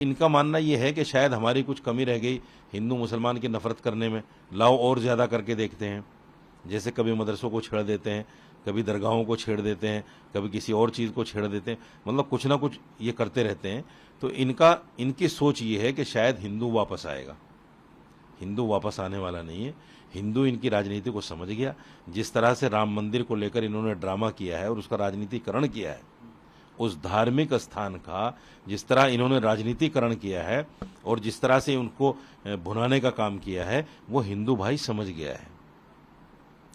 इनका मानना ये है कि शायद हमारी कुछ कमी रह गई हिंदू मुसलमान की नफरत करने में, लाओ और ज़्यादा करके देखते हैं। जैसे कभी मदरसों को छेड़ देते हैं, कभी दरगाहों को छेड़ देते हैं, कभी किसी और चीज़ को छेड़ देते हैं, मतलब कुछ ना कुछ ये करते रहते हैं। तो इनकी सोच ये है कि शायद हिंदू वापस आएगा। हिंदू वापस आने वाला नहीं है। हिंदू इनकी राजनीति को समझ गया। जिस तरह से राम मंदिर को लेकर इन्होंने ड्रामा किया है और उसका राजनीतिकरण किया है, उस धार्मिक स्थान का जिस तरह इन्होंने राजनीतिकरण किया है और जिस तरह से उनको भुनाने का काम किया है, वो हिंदू भाई समझ गया है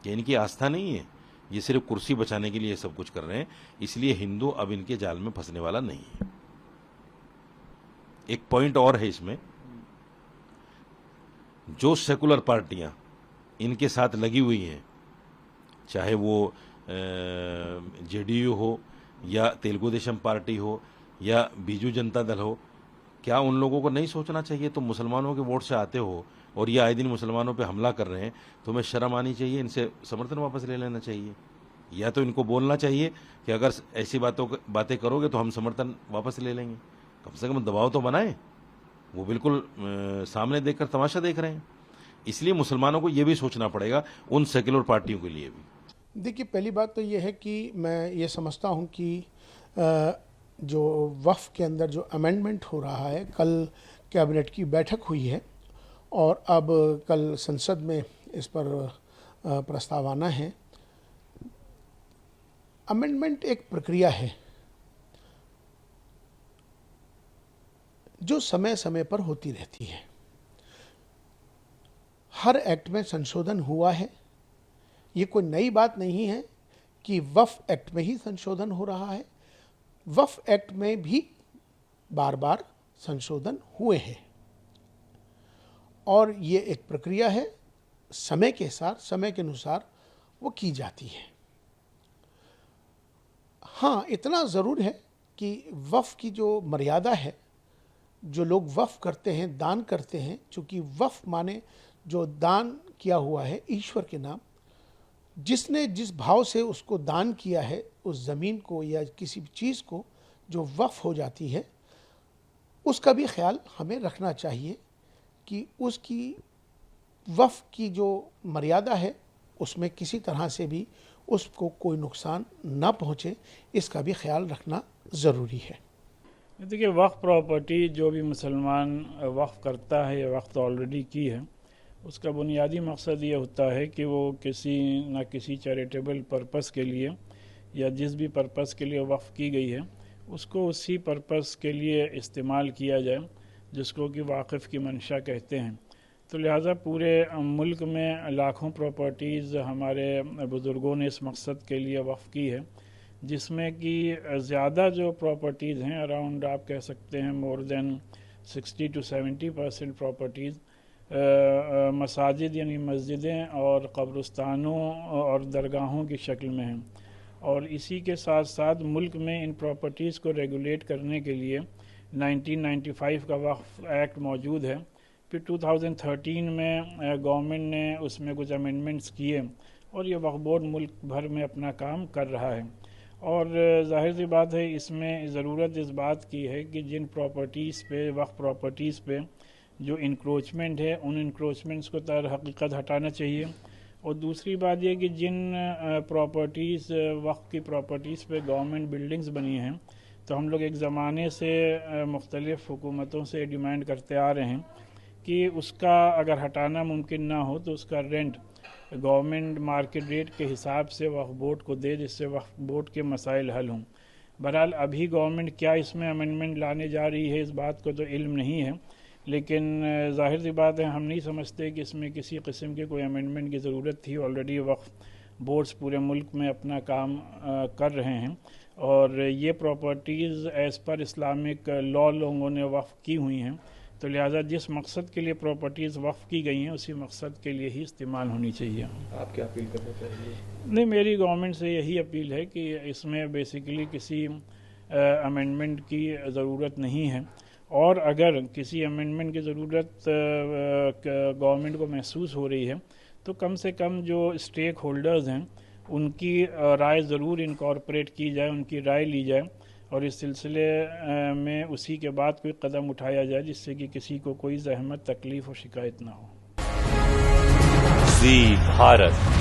कि इनकी आस्था नहीं है, ये सिर्फ कुर्सी बचाने के लिए सब कुछ कर रहे हैं। इसलिए हिंदू अब इनके जाल में फंसने वाला नहीं है। एक पॉइंट और है इसमें, जो सेकुलर पार्टियां इनके साथ लगी हुई हैं, चाहे वो जेडीयू हो या तेलुगु देशम पार्टी हो या बीजू जनता दल हो, क्या उन लोगों को नहीं सोचना चाहिए? तुम मुसलमानों के वोट से आते हो और ये आए दिन मुसलमानों पे हमला कर रहे हैं, तुम्हें शर्म आनी चाहिए, इनसे समर्थन वापस ले लेना चाहिए। या तो इनको बोलना चाहिए कि अगर ऐसी बातें करोगे तो हम समर्थन वापस ले लेंगे। कम से कम दबाव तो बनाए। वो बिल्कुल सामने देखकर तमाशा देख रहे हैं। इसलिए मुसलमानों को ये भी सोचना पड़ेगा, उन सेक्युलर पार्टियों के लिए भी। देखिए, पहली बात तो ये है कि मैं ये समझता हूँ कि जो वक्फ के अंदर जो अमेंडमेंट हो रहा है, कल कैबिनेट की बैठक हुई है और अब कल संसद में इस पर प्रस्ताव आना है। अमेंडमेंट एक प्रक्रिया है जो समय समय पर होती रहती है। हर एक्ट में संशोधन हुआ है। ये कोई नई बात नहीं है कि वक्फ एक्ट में ही संशोधन हो रहा है। वक्फ एक्ट में भी बार बार संशोधन हुए हैं और ये एक प्रक्रिया है, समय के साथ, समय के अनुसार वो की जाती है। हाँ, इतना ज़रूर है कि वक्फ की जो मर्यादा है, जो लोग वक्फ करते हैं, दान करते हैं, चूँकि वक्फ माने जो दान किया हुआ है ईश्वर के नाम, जिसने जिस भाव से उसको दान किया है, उस ज़मीन को या किसी भी चीज़ को जो वक्फ हो जाती है, उसका भी ख्याल हमें रखना चाहिए कि उसकी वक्फ की जो मर्यादा है उसमें किसी तरह से भी उसको कोई नुकसान ना पहुँचे, इसका भी ख्याल रखना ज़रूरी है। देखिए, वक्फ प्रॉपर्टी जो भी मुसलमान वक्फ करता है या वक्फ ऑलरेडी की है, उसका बुनियादी मकसद ये होता है कि वो किसी न किसी चैरिटेबल पर्पस के लिए या जिस भी पर्पस के लिए वक्फ की गई है उसको उसी पर्पस के लिए इस्तेमाल किया जाए, जिसको कि वाक़िफ़ की मंशा कहते हैं। तो लिहाजा पूरे मुल्क में लाखों प्रॉपर्टीज़ हमारे बुज़ुर्गों ने इस मकसद के लिए वक्फ की है, जिसमें कि ज़्यादा जो प्रॉपर्टीज़ हैं, अराउंड आप कह सकते हैं मोर देन 60 to 70% प्रॉपर्टीज़ मसाजिद यानी मस्जिदें और क़ब्रिस्तानों और दरगाहों की शक्ल में हैं। और इसी के साथ साथ मुल्क में इन प्रॉपर्टीज़ को रेगुलेट करने के लिए 1995 का वक्फ एक्ट मौजूद है। फिर 2013 में गवर्नमेंट ने उसमें कुछ अमेंडमेंट्स किए और ये वक्फ बोर्ड मुल्क भर में अपना काम कर रहा है। और जाहिर सी बात है, इसमें ज़रूरत इस बात की है कि जिन प्रॉपर्टीज़ पे, वक्फ प्रॉपर्टीज़ पे जो इंक्रोचमेंट है, उन इंक्रोचमेंट्स को तर हकीकत हटाना चाहिए। और दूसरी बात यह कि जिन प्रॉपर्टीज़, वक्फ की प्रॉपर्टीज़ पे गवर्नमेंट बिल्डिंग्स बनी हैं, तो हम लोग एक ज़माने से मुख्तलिफ़ हुकूमतों से डिमांड करते आ रहे हैं कि उसका अगर हटाना मुमकिन ना हो तो उसका रेंट गवर्नमेंट मार्केट रेट के हिसाब से वक्फ बोर्ड को दे, जिससे वक्फ बोर्ड के मसाइल हल हों। बहरहाल अभी गवर्नमेंट क्या इसमें अमेंडमेंट लाने जा रही है, इस बात को तो इल्म नहीं है, लेकिन ज़ाहिर सी बात है, हम नहीं समझते कि इसमें किसी किस्म के कोई अमेंडमेंट की ज़रूरत थी। ऑलरेडी वक्फ बोर्ड्स पूरे मुल्क में अपना काम कर रहे हैं और ये properties as per Islamic law लोगों ने वक्फ की हुई हैं। तो लिहाजा जिस मकसद के लिए प्रॉपर्टीज़ वक्फ की गई हैं उसी मकसद के लिए ही इस्तेमाल होनी चाहिए। आप क्या अपील करना चाहिए? नहीं, मेरी गवर्नमेंट से यही अपील है कि इसमें बेसिकली किसी अमेंडमेंट की ज़रूरत नहीं है, और अगर किसी अमेंडमेंट की ज़रूरत गवर्नमेंट को महसूस हो रही है तो कम से कम जो स्टेक होल्डर्स हैं उनकी राय ज़रूर इनकॉर्पोरेट की जाए, उनकी राय ली जाए और इस सिलसिले में उसी के बाद कोई कदम उठाया जाए जिससे कि किसी को कोई जहमत, तकलीफ और शिकायत ना हो। जी भारत।